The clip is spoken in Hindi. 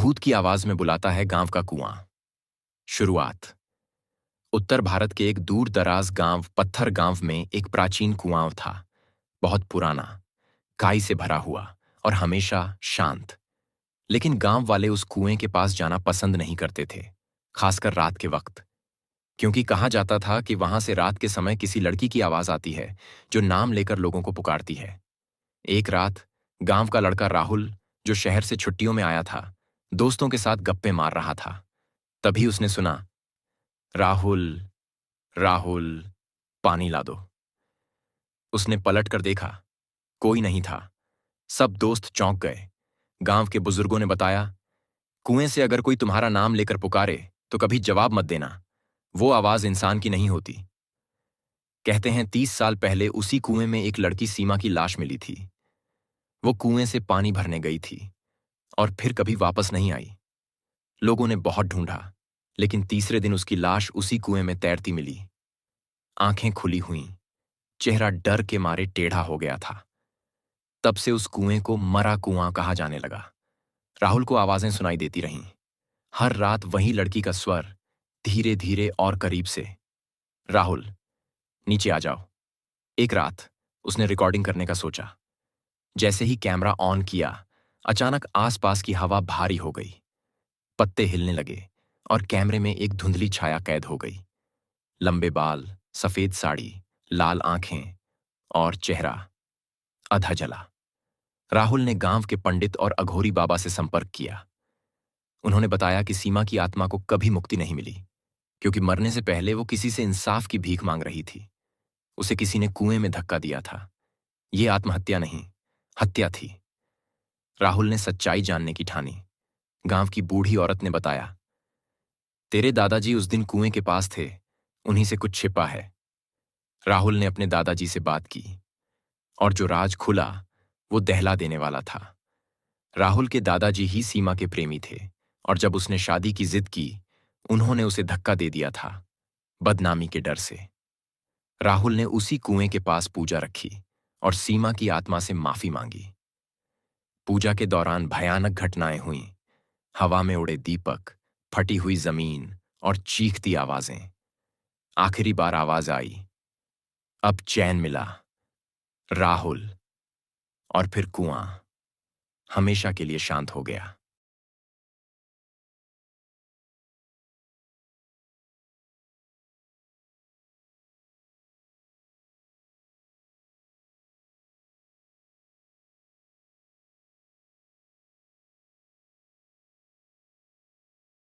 भूत की आवाज में बुलाता है गांव का कुआं। शुरुआत। उत्तर भारत के एक दूर दराज गांव पत्थर गांव में एक प्राचीन कुआं था। बहुत पुराना, काई से भरा हुआ और हमेशा शांत। लेकिन गांव वाले उस कुएं के पास जाना पसंद नहीं करते थे, खासकर रात के वक्त, क्योंकि कहा जाता था कि वहां से रात के समय किसी लड़की की आवाज आती है जो नाम लेकर लोगों को पुकारती है। एक रात गांव का लड़का राहुल, जो शहर से छुट्टियों में आया था, दोस्तों के साथ गप्पे मार रहा था। तभी उसने सुना, राहुल, राहुल, पानी ला दो। उसने पलट कर देखा, कोई नहीं था। सब दोस्त चौंक गए। गांव के बुजुर्गों ने बताया, कुएं से अगर कोई तुम्हारा नाम लेकर पुकारे तो कभी जवाब मत देना, वो आवाज इंसान की नहीं होती। कहते हैं 30 साल पहले उसी कुएं में एक लड़की सीमा की लाश मिली थी। वो कुएं से पानी भरने गई थी और फिर कभी वापस नहीं आई। लोगों ने बहुत ढूंढा, लेकिन तीसरे दिन उसकी लाश उसी कुएं में तैरती मिली। आंखें खुली हुईं, चेहरा डर के मारे टेढ़ा हो गया था। तब से उस कुएं को मरा कुआं कहा जाने लगा। राहुल को आवाजें सुनाई देती रहीं। हर रात वही लड़की का स्वर, धीरे धीरे और करीब से, राहुल, नीचे आ जाओ। एक रात उसने रिकॉर्डिंग करने का सोचा। जैसे ही कैमरा ऑन किया, अचानक आसपास की हवा भारी हो गई। पत्ते हिलने लगे और कैमरे में एक धुंधली छाया कैद हो गई। लंबे बाल, सफेद साड़ी, लाल आंखें और चेहरा अधा जला। राहुल ने गांव के पंडित और अघोरी बाबा से संपर्क किया। उन्होंने बताया कि सीमा की आत्मा को कभी मुक्ति नहीं मिली, क्योंकि मरने से पहले वो किसी से इंसाफ की भीख मांग रही थी। उसे किसी ने कुएं में धक्का दिया था। ये आत्महत्या नहीं, हत्या थी। राहुल ने सच्चाई जानने की ठानी। गांव की बूढ़ी औरत ने बताया, तेरे दादाजी उस दिन कुएं के पास थे, उन्हीं से कुछ छिपा है। राहुल ने अपने दादाजी से बात की, और जो राज खुला वो दहला देने वाला था। राहुल के दादाजी ही सीमा के प्रेमी थे, और जब उसने शादी की जिद की, उन्होंने उसे धक्का दे दिया था, बदनामी के डर से। राहुल ने उसी कुएं के पास पूजा रखी और सीमा की आत्मा से माफी मांगी। पूजा के दौरान भयानक घटनाएं हुईं। हवा में उड़े दीपक, फटी हुई जमीन और चीखती आवाजें। आखिरी बार आवाज आई, अब चैन मिला, राहुल। और फिर कुआं हमेशा के लिए शांत हो गया।